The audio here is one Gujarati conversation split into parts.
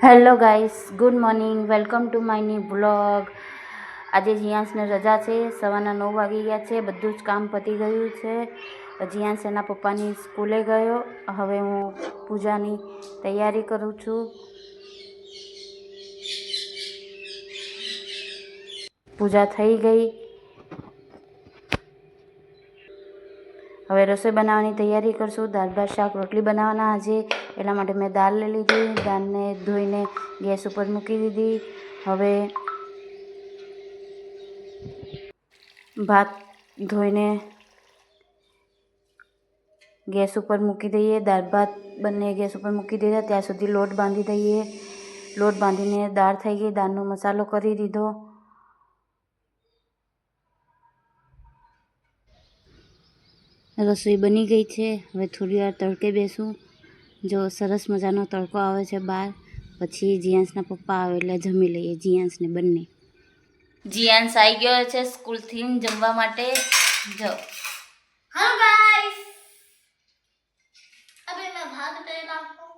Hello guys, good morning. Welcome to my new blog. આજે જીયાંશને રજા છે. સવારના 9 વાગી ગયા છે. બધું જ કામ પતી ગયું છે. જીયાંશ એના પપ્પાની સ્કૂલે ગયો. હવે હું પૂજાની તૈયારી કરું છું. પૂજા થઈ ગઈ. હવે રસોઈ બનાવવાની તૈયારી કરશું. દાળ ભાત શાક રોટલી બનાવવાના આજે, એટલા માટે મેં દાળ લઈ લીધી. દાળને ધોઈને ગેસ ઉપર મૂકી દીધી. હવે ભાત ધોઈને ગેસ ઉપર મૂકી દઈએ. દાળ ભાત બંને ગેસ ઉપર મૂકી દીધા. ત્યાં સુધી લોટ બાંધી દઈએ. લોટ બાંધીને દાળ થઈ ગઈ. દાળનો મસાલો કરી દીધો. રસોઈ બની ગઈ છે. હવે થોડી વાર તડકે બેસું. જો સરસ મજાનો તડકો આવે છે બહાર. પછી જીયાંશના પપ્પા આવે એટલે જમી લઈએ જીયાંશને બંને. જીયાંશ આવી ગયો છે સ્કૂલથી જમવા માટે. જો हेलो गाइस, अभी मैं भात ले रहा हूँ।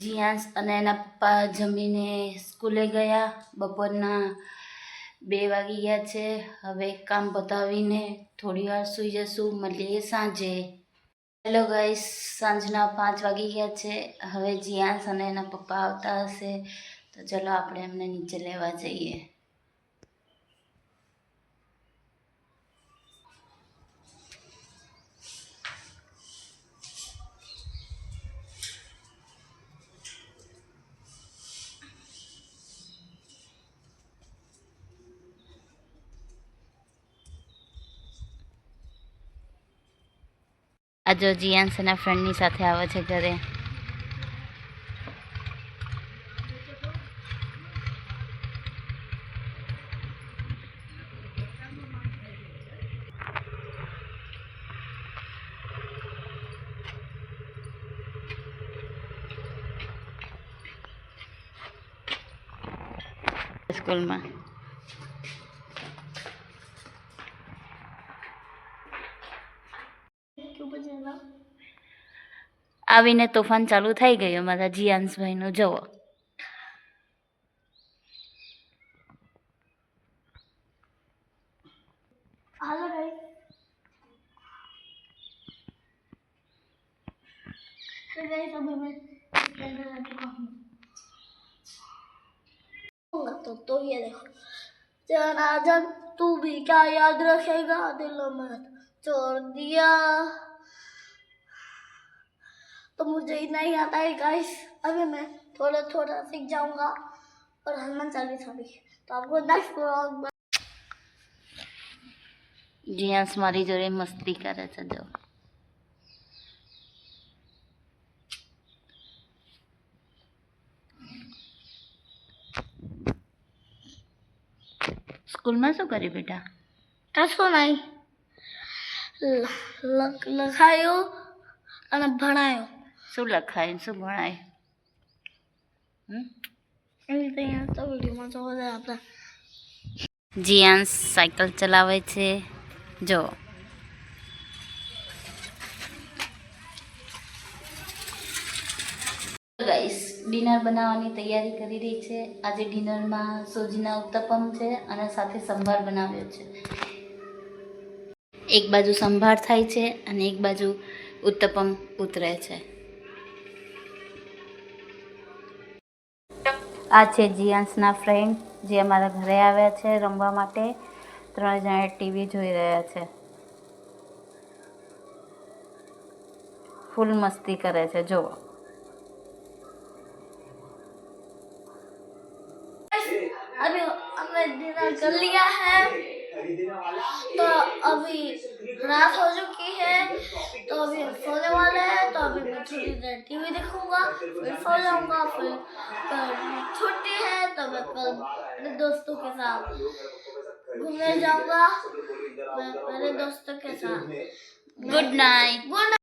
જીયાંશ અને એના પપ્પા જમીને સ્કૂલે ગયા. બપોરના 2 વાગી ગયા છે. હવે કામ પતાવીને થોડી વાર સૂઈ જશું. મળીએ સાંજે. હેલો ગાઈસ, સાંજના 5 વાગી ગયા છે. હવે જીયાંશ અને એના પપ્પા આવતા હશે તો ચલો આપણે એમને નીચે લેવા જઈએ. આ જો જીયાંશ એના ફ્રેન્ડની સાથે આવે છે ઘરે. સ્કૂલમાં આવીને તોફાન ચાલુ થઈ ગયું મારા જીયાંશભાઈનું. જુઓ हेलो गाइस, तो गाइस अभी मैं कैंडल ला चुका हूँ। तो ये देखो, जना जन तू भी क्या याद रखेगा, दिलों में छोड़ दिया। तो मुझे इतना ही आता है गाइस. अभी मैं थोड़ा थोड़ा सीख जाऊंगा और हनुमान चालीसा भी. तो आपको नेक्स्ट ब्लॉग જીયાંશ મારી જોડે મસ્તી કરે છે. જો સ્કૂલમાં શું કર્યું બેટા? કશું નહીં, લખાયું અને ભણાયું. શું લખાયું શું ભણાયું? એવી રીતે અહીંયા તો વિડીયોમાં જોવા જાય આપણે. જીયાંશ સાયકલ ચલાવે છે. જો ગાઈસ, ડિનર બનાવવાની તૈયારી કરી રહી છે. આજે ડિનરમાં સોજીના ઉત્તપમ છે અને સાથે સંભાર બનાવ્યો છે. એક બાજુ સંભાર થાય છે અને એક બાજુ ઉત્તપમ ઉતરે છે. આ છે જીયાંશના ફ્રેન્ડ જે અમારા ઘરે આવ્યા છે રમવા માટે. 3 જણા ટીવી જોઈ રહ્યા છે. ફૂલ મસ્તી કરે છે. જુઓ अभी हमने डिनर कर लिया है, तो अभी रात हो चुकी है, तो अभी हम सोने वाले हैं. तो अभी मैं थोड़ी देर टीवी देखूंगा, फिर सो जाऊंगा. फिर छुट्टी है तो मैं कल अपने दोस्तों के साथ घूमने जाऊंगा. मैं मेरे दोस्तों के साथ. Good night.